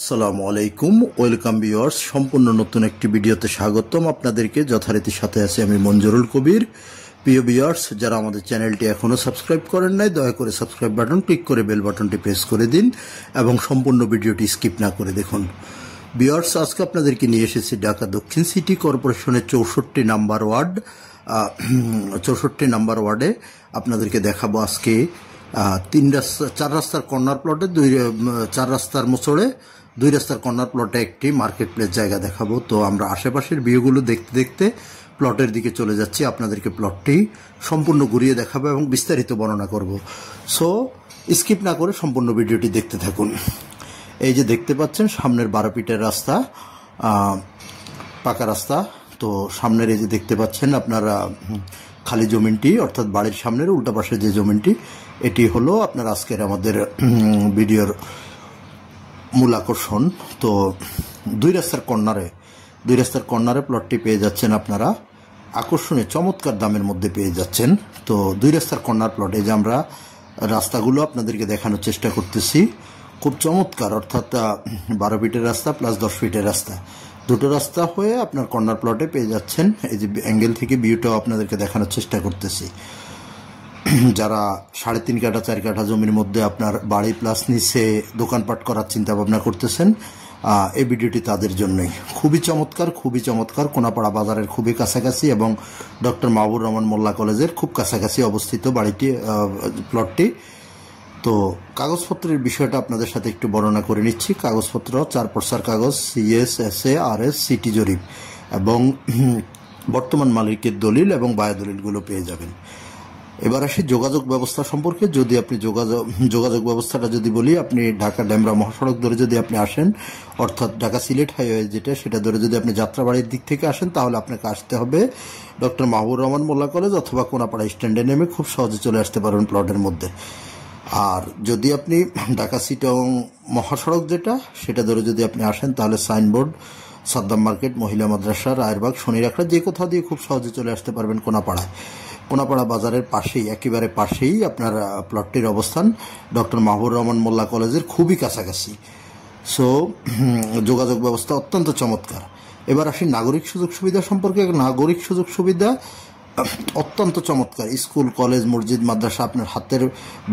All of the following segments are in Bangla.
আসসালামু আলাইকুম, ওয়েলকাম ভিউয়ার্স। সম্পূর্ণ নতুন একটি ভিডিওতে স্বাগতম আপনাদেরকে। যথারীতি সাথে আছি আমি মঞ্জুরুল কবির। প্রিয় ভিউয়ার্স, যারা আমাদের চ্যানেলটি এখনো সাবস্ক্রাইব করেন নাই, দয়া করে সাবস্ক্রাইব বাটন ক্লিক করে বেল বাটনটি প্রেস করে দিন এবং সম্পূর্ণ ভিডিওটি স্কিপ না করে দেখুন। ভিউয়ার্স, আজকে আপনাদেরকে নিয়ে এসেছি ঢাকা দক্ষিণ সিটি কর্পোরেশনের 64 নাম্বার ওয়ার্ড। 64 নাম্বার ওয়ার্ডে আপনাদেরকে দেখাবো আজকে 4 রাস্তার কর্নার প্লটে 4 রাস্তার মোচড়ে 2 রাস্তার কর্নার প্লটে একটি মার্কেট প্লেস জায়গা দেখাবো। তো আমরা আশেপাশের ভিউগুলো দেখতে দেখতে প্লটের দিকে চলে যাচ্ছি। আপনাদেরকে প্লটটি সম্পূর্ণ ঘুরিয়ে দেখাবো এবং বিস্তারিত বর্ণনা করব। সো স্কিপ না করে সম্পূর্ণ ভিডিওটি দেখতে থাকুন। এই যে দেখতে পাচ্ছেন সামনের 12 ফিটের রাস্তা, পাকা রাস্তা। তো সামনের এই যে দেখতে পাচ্ছেন আপনারা খালি জমিনটি, অর্থাৎ বাড়ির সামনের উল্টা পাশে যে জমিনটি, এটি হলো আপনার আজকের আমাদের ভিডিওর মূল আকর্ষণ। তো 2 রাস্তার কর্নারে প্লটটি পেয়ে যাচ্ছেন আপনারা আকর্ষণীয় চমৎকার দামের মধ্যে পেয়ে যাচ্ছেন। তো 2 রাস্তার কর্নার প্লটে যে আমরা রাস্তাগুলো আপনাদেরকে দেখানোর চেষ্টা করতেছি, খুব চমৎকার। অর্থাৎ 12 ফিটের রাস্তা প্লাস 10 ফিটের রাস্তা, দুটো রাস্তা হয়ে আপনার কর্নার প্লটে পেয়ে যাচ্ছেন। এই যে অ্যাঙ্গেল থেকে ভিউটাও আপনাদেরকে দেখানোর চেষ্টা করতেছি। যারা 3.5 কাঠা 4 কাঠা জমির মধ্যে আপনার বাড়ি প্লাস নিচে দোকানপাট করার চিন্তা ভাবনা করতেছেন, এই ভিডিওটি তাদের জন্যই। খুবই চমৎকার, কোনাপাড়া বাজারের খুবই কাছাকাছি এবং ডক্টর মাহবুর রহমান মোল্লা কলেজের খুব কাছাকাছি অবস্থিত প্লটটি। তো কাগজপত্রের বিষয়টা আপনাদের সাথে একটু বর্ণনা করে নিচ্ছি। কাগজপত্র 4 পর্সার কাগজ, CS, SA, RS, সিটি জরিপ এবং বর্তমান মালিকের দলিল এবং বায়া দলিলগুলো পেয়ে যাবেন। এবার আসি যোগাযোগ ব্যবস্থা সম্পর্কে। যদি আপনি যোগাযোগ ব্যবস্থাটা যদি বলি, আপনি ঢাকা ডেমরা মহাসড়ক ধরে যদি আপনি আসেন, অর্থাৎ ঢাকা সিলেট হাইওয়ে যেটা, সেটা ধরে যদি আপনি যাত্রাবাড়ির দিক থেকে আসেন, তাহলে আপনাকে আসতে হবে ডক্টর মাহবুর রহমান মোল্লা কলেজ অথবা কোনাপাড়া স্ট্যান্ডে নেমে খুব সহজে চলে আসতে পারবেন প্লটের মধ্যে। আর যদি আপনি ঢাকা সিটং মহাসড়ক যেটা, সেটা ধরে যদি আপনি আসেন, তাহলে সাইনবোর্ড, সাদ্দাম মার্কেট, মহিলা মাদ্রাসা, রায়েরবাগ, শনিরাখড়া, যে কোথাও দিয়ে খুব সহজে চলে আসতে পারবেন কোনাপাড়া বাজারের পাশেই, একেবারে পাশেই আপনার প্লটটির অবস্থান। ডক্টর মাহবুর রহমান মোল্লা কলেজের খুবই কাছাকাছি। সো যোগাযোগ ব্যবস্থা অত্যন্ত চমৎকার। এবার আসি নাগরিক সুযোগ সুবিধা সম্পর্কে। নাগরিক সুযোগ সুবিধা অত্যন্ত চমৎকার। স্কুল, কলেজ, মসজিদ, মাদ্রাসা আপনার হাতের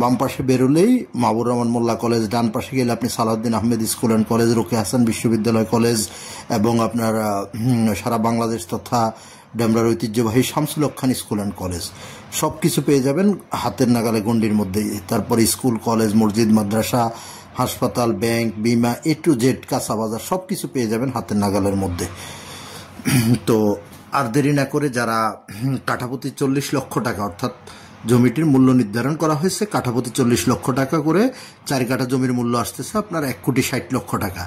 বাম পাশে বেরোলেই মাহবুর রহমান মোল্লা কলেজ, ডান পাশে গেলে আপনি Salauddin Ahmed school and college, রোকে হাসান বিশ্ববিদ্যালয় কলেজ এবং আপনার সারা বাংলাদেশ তথা ডেমরার ঐতিহ্যবাহী Shamsul Haque Khan school and college, সব কিছু পেয়ে যাবেন হাতের নাগালে গণ্ডির মধ্যে। তারপরে স্কুল, কলেজ, মসজিদ, মাদ্রাসা, হাসপাতাল, ব্যাংক, বিমা, A to Z, কাঁচা বাজার, সব কিছু পেয়ে যাবেন হাতের নাগালের মধ্যে। তো আর দেরি না করে, যারা কাঠাপ্রতি 40 লক্ষ টাকা, অর্থাৎ জমিটির মূল্য নির্ধারণ করা হয়েছে কাঠাপ্রতি 40 লক্ষ টাকা করে, 4 কাঠা জমির মূল্য আসতেছে আপনার 1,60,00,000 টাকা।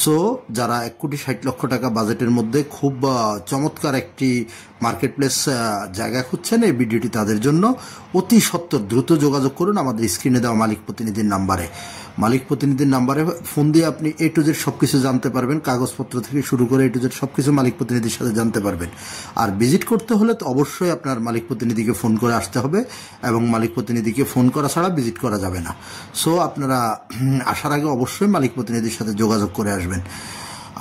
সো যারা 1,60,00,000 লক্ষ টাকা বাজেটের মধ্যে খুব চমৎকার একটি মার্কেট প্লেস জায়গা খুঁজছেন, এই ভিডিওটি তাদের জন্য। অতি সত্বর দ্রুত যোগাযোগ করুন আমাদের স্ক্রিনে দেওয়া মালিক প্রতিনিধির নাম্বারে ফোন দিয়ে আপনি A to Z সবকিছু জানতে পারবেন। কাগজপত্র থেকে শুরু করে A to Z সবকিছু মালিক প্রতিনিধির সাথে জানতে পারবেন। আর ভিজিট করতে হলে তো অবশ্যই আপনার মালিক প্রতিনিধিকে ফোন করে আসতে হবে এবং মালিক প্রতিনিধিকে ফোন করা ছাড়া ভিজিট করা যাবে না। সো আপনারা আসার আগে অবশ্যই মালিক প্রতিনিধির সাথে যোগাযোগ করে আসবেন।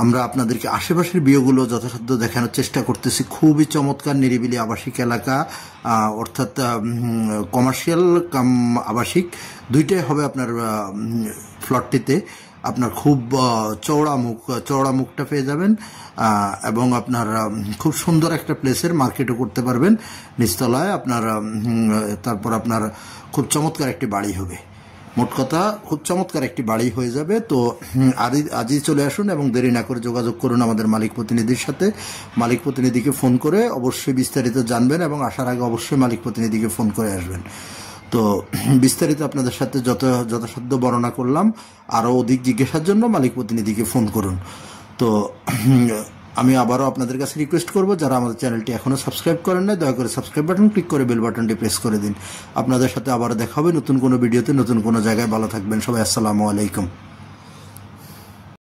আমরা আপনাদেরকে আশেপাশের ভিউগুলো যথাসাধ্য দেখানোর চেষ্টা করতেছি। খুবই চমৎকার নিরিবিলি আবাসিক এলাকা, অর্থাৎ কমার্শিয়াল কাম আবাসিক দুইটাই হবে আপনার প্লটটিতে। আপনার খুব চওড়া মুখটা পেয়ে যাবেন এবং আপনার খুব সুন্দর একটা প্লেসের মার্কেটও করতে পারবেন নিচতলায় আপনার। তারপর আপনার খুব চমৎকার একটি বাড়ি হবে। মোট কথা খুব চমৎকার একটি বাড়ি হয়ে যাবে। তো আজই চলে আসুন এবং দেরি না করে যোগাযোগ করুন আমাদের মালিক প্রতিনিধির সাথে। মালিক প্রতিনিধিকে ফোন করে অবশ্যই বিস্তারিত জানবেন এবং আসার আগে অবশ্যই মালিক প্রতিনিধিকে ফোন করে আসবেন। তো বিস্তারিত আপনাদের সাথে যথাসাধ্য বর্ণনা করলাম। আরও অধিক জিজ্ঞাসার জন্য মালিক প্রতিনিধিকে ফোন করুন। তো আমি আবারও আপনাদের কাছে রিকোয়েস্ট করব, যারা আমাদের চ্যানেলটি এখনও সাবস্ক্রাইব করেন না, দয়া করে সাবস্ক্রাইব বাটন ক্লিক করে বেল বাটনটি প্রেস করে দিন। আপনাদের সাথে আবার দেখা হবে নতুন কোনো ভিডিওতে, নতুন কোনো জায়গায়। ভালো থাকবেন সবাই। আসসালামু আলাইকুম।